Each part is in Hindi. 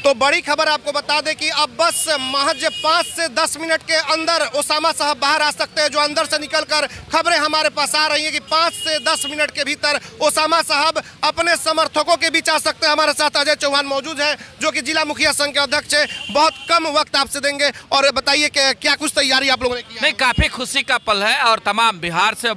तो बड़ी खबर आपको बता दें कि अब बस महज 5 से 10 मिनट के अंदर ओसामा साहब बाहर आ सकते हैं। जो अंदर से निकलकर खबरें हमारे पास आ रही हैं कि 5 से 10 मिनट के भीतर ओसामा साहब अपने समर्थकों के बीच आ सकते हैं। हमारे साथ अजय चौहान मौजूद है जो कि जिला मुखिया संघ के अध्यक्ष है। बहुत कम वक्त आपसे देंगे और बताइए कि क्या कुछ तैयारी आप लोगों ने की? नहीं, काफी खुशी का पल है और तमाम बिहार से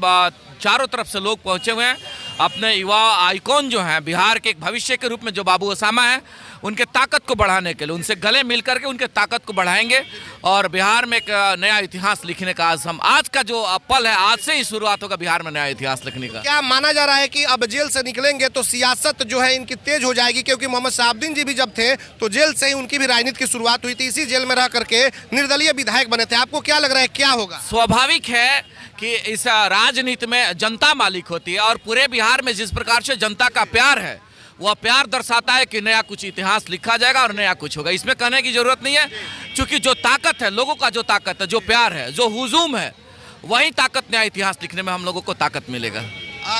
चारों तरफ से लोग पहुंचे हुए हैं। अपने युवा आइकॉन जो हैं, बिहार के एक भविष्य के रूप में जो बाबू ओसामा हैं, उनके ताकत को बढ़ाने के लिए उनसे गले मिल करके उनके ताकत को बढ़ाएंगे और बिहार में एक नया इतिहास लिखने का आज का जो पल है, आज से ही शुरुआत होगा बिहार में नया इतिहास लिखने का। क्या माना जा रहा है कि अब जेल से निकलेंगे तो सियासत जो है इनकी तेज हो जाएगी? क्योंकि मोहम्मद शहाबुद्दीन जी भी जब थे तो जेल से ही उनकी भी राजनीति की शुरुआत हुई थी, इसी जेल में रह करके निर्दलीय विधायक बने थे। आपको क्या लग रहा है क्या होगा? स्वाभाविक है कि इस राजनीति में जनता मालिक होती है और पूरे बिहार में जिस प्रकार से जनता का प्यार है, वह प्यार दर्शाता है कि नया कुछ इतिहास लिखा जाएगा और नया कुछ होगा। इसमें कहने की जरूरत नहीं है, क्योंकि जो ताकत है, लोगों का जो ताकत है, जो प्यार है, जो हुजूम है, वही ताकत नया इतिहास लिखने में हम लोगों को ताकत मिलेगा।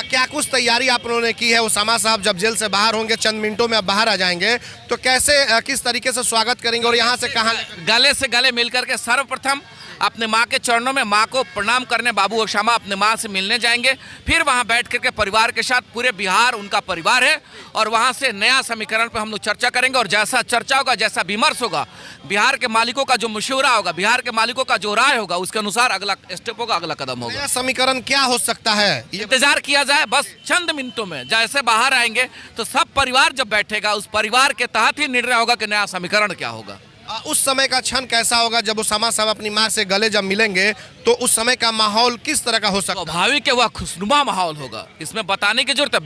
क्या कुछ तैयारी आप लोगों ने की है? ओसामा साहब जब जेल से बाहर होंगे, चंद मिनटों में अब बाहर आ जाएंगे, तो कैसे किस तरीके से स्वागत करेंगे और यहाँ से कहाँ? गले से गले मिलकर के सर्वप्रथम अपने माँ के चरणों में माँ को प्रणाम करने बाबू ओसामा अपने माँ से मिलने जाएंगे। फिर वहाँ बैठ करके परिवार के साथ, पूरे बिहार उनका परिवार है, और वहाँ से नया समीकरण पर हम लोग चर्चा करेंगे। और जैसा चर्चा होगा, जैसा विमर्श होगा, बिहार के मालिकों का जो मशवरा होगा, बिहार के मालिकों का जो राय होगा, उसके अनुसार अगला स्टेप होगा, अगला कदम होगा। नया समीकरण क्या हो सकता है? इंतजार किया जाए बस चंद मिनटों में। जैसे बाहर आएंगे तो सब परिवार जब बैठेगा, उस परिवार के तहत ही निर्णय होगा कि नया समीकरण क्या होगा। उस समय का क्षण कैसा होगा जब ओसामा साहब अपनी माँ से गले जब मिलेंगे, तो उस समय का माहौल किस तरह का हो सकता है? स्वाभाविक है, वह खुशनुमा माहौल होगा, इसमें बताने की जरूरत है।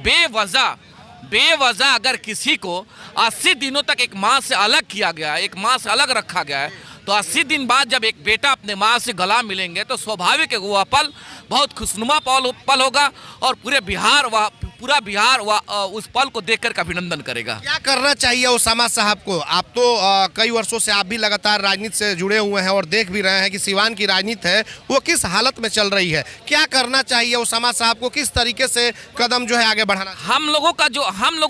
बेवजह अगर किसी को 80 दिनों तक एक माँ से अलग किया गया है, एक माँ से अलग रखा गया है, तो 80 दिन बाद जब एक बेटा अपने माँ से गला मिलेंगे तो स्वाभाविक है वह पल बहुत खुशनुमा पल होगा और पूरा बिहार उस पल को देखकर अभिनंदन करेगा। क्या करना चाहिए ओसामा साहब को? आप तो कई वर्षों से आप भी लगातार राजनीति से जुड़े हुए हैं और देख भी रहे हैं कि सिवान की राजनीति है वो किस हालत में चल रही है। क्या करना चाहिए ओसामा साहब को? किस तरीके से कदम जो है आगे बढ़ाना? हम लोगों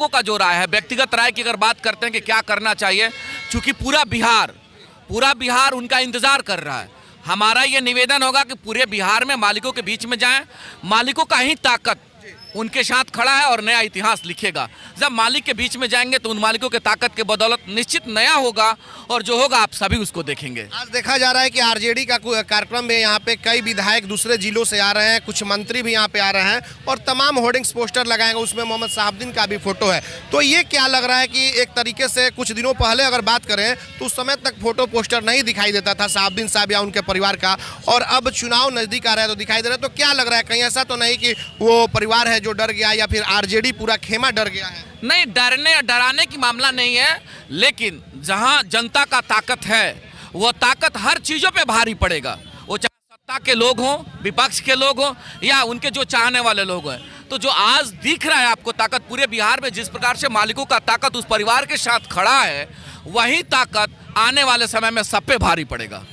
का जो राय है, व्यक्तिगत राय की अगर बात करते हैं कि क्या करना चाहिए, चूंकि पूरा बिहार उनका इंतजार कर रहा है, हमारा ये निवेदन होगा कि पूरे बिहार में मालिकों के बीच में जाएं। मालिकों का ही ताकत उनके साथ खड़ा है और नया इतिहास लिखेगा। जब मालिक के बीच में जाएंगे तो उन मालिकों के ताकत के बदौलत निश्चित नया होगा और जो होगा आप सभी उसको देखेंगे। आज देखा जा रहा है कि आरजेडी का कार्यक्रम में यहाँ पे कई विधायक दूसरे जिलों से आ रहे हैं, कुछ मंत्री भी यहाँ पे आ रहे हैं और तमाम होर्डिंग्स पोस्टर लगाएंगे, उसमें मोहम्मद शहाबुद्दीन का भी फोटो है। तो ये क्या लग रहा है कि एक तरीके से कुछ दिनों पहले अगर बात करें तो उस समय तक फोटो पोस्टर नहीं दिखाई देता था शहाबुद्दीन साहब या उनके परिवार का, और अब चुनाव नजदीक आ रहा है तो दिखाई दे रहा है। तो क्या लग रहा है, कहीं ऐसा तो नहीं कि वो परिवार है जो डर गया या फिर आरजेडी पूरा खेमा डर गया है? नहीं, डराने की मामला नहीं है, लेकिन जहां जनता का ताकत है, वो ताकत हर चीजों पे भारी पड़ेगा। वो चाहे सत्ता के लोग हों, विपक्ष के लोग हों या उनके जो चाहने वाले लोग हैं। तो जो आज दिख रहा है आपको ताकत पूरे बिहार में, जिस प्रकार से मालिकों का ताकत उस परिवार के साथ खड़ा है, वही ताकत आने वाले समय में सब पे भारी पड़ेगा।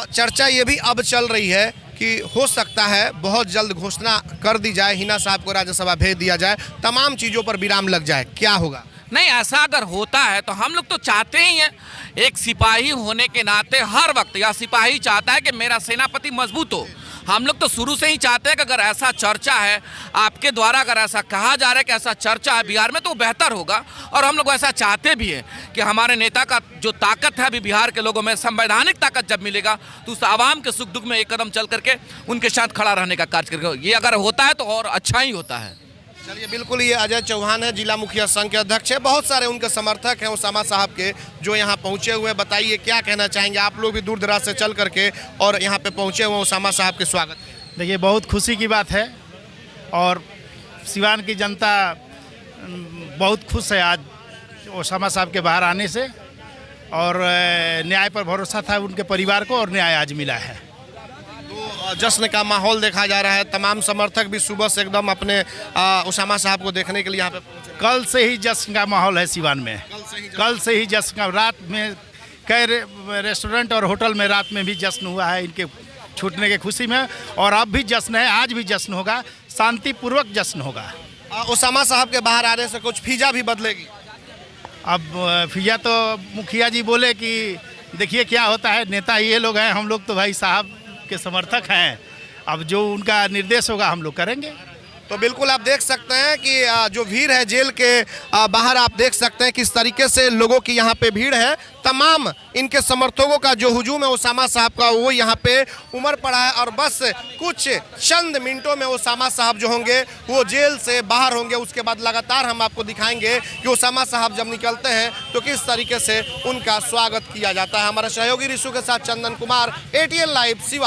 चर्चा ये भी अब चल रही है कि हो सकता है बहुत जल्द घोषणा कर दी जाए, हिना साहब को राज्यसभा भेज दिया जाए, तमाम चीजों पर विराम लग जाए। क्या होगा? नहीं, ऐसा अगर होता है तो हम लोग तो चाहते ही हैं, एक सिपाही होने के नाते हर वक्त या सिपाही चाहता है कि मेरा सेनापति मजबूत हो। हम लोग तो शुरू से ही चाहते हैं कि अगर ऐसा चर्चा है, आपके द्वारा अगर ऐसा कहा जा रहा है कि ऐसा चर्चा है बिहार में, तो बेहतर होगा। और हम लोग ऐसा चाहते भी हैं कि हमारे नेता का जो ताकत है अभी बिहार के लोगों में, संवैधानिक ताकत जब मिलेगा तो उस आवाम के सुख दुख में एक कदम चल करके उनके साथ खड़ा रहने का कार्य करेगा। ये अगर होता है तो और अच्छा ही होता है। चलिए, बिल्कुल, ये अजय चौहान है, जिला मुखिया संघ के अध्यक्ष है। बहुत सारे उनके समर्थक हैं ओसामा साहब के जो यहाँ पहुँचे हुए। बताइए क्या कहना चाहेंगे? आप लोग भी दूर दराज से चल करके और यहाँ पे पहुँचे हुए ओसामा साहब के स्वागत। देखिए, बहुत खुशी की बात है और सिवान की जनता बहुत खुश है आज ओसामा साहब के बाहर आने से, और न्याय पर भरोसा था उनके परिवार को और न्याय आज मिला है। तो जश्न का माहौल देखा जा रहा है, तमाम समर्थक भी सुबह से एकदम अपने ओसामा साहब को देखने के लिए यहाँ पे पहुंचे। कल से ही जश्न का माहौल है सिवान में, कल से ही जश्न का। रात में कई रेस्टोरेंट और होटल में रात में भी जश्न हुआ है इनके छूटने की खुशी में, और अब भी जश्न है, आज भी जश्न होगा, शांतिपूर्वक जश्न होगा। ओसामा साहब के बाहर आने से कुछ फिजा भी बदलेगी? अब फिजा तो मुखिया जी बोले कि देखिए क्या होता है, नेता ये लोग हैं, हम लोग तो भाई साहब के समर्थक हैं। अब जो उनका निर्देश होगा हम लोग करेंगे। तो बिल्कुल आप देख सकते हैं कि जो भीड़ है जेल के बाहर, आप देख सकते हैं किस तरीके से लोगों की यहाँ पे भीड़ है। तमाम इनके समर्थकों का जो हुजूम है ओसामा साहब का, वो यहाँ पे उमड़ पड़ा है और बस कुछ चंद मिनटों में ओसामा साहब जो होंगे वो जेल से बाहर होंगे। उसके बाद लगातार हम आपको दिखाएंगे कि ओसामा साहब जब निकलते हैं तो किस तरीके से उनका स्वागत किया जाता है। हमारा सहयोगी रिशु के साथ चंदन कुमार, ATN लाइव सिवान।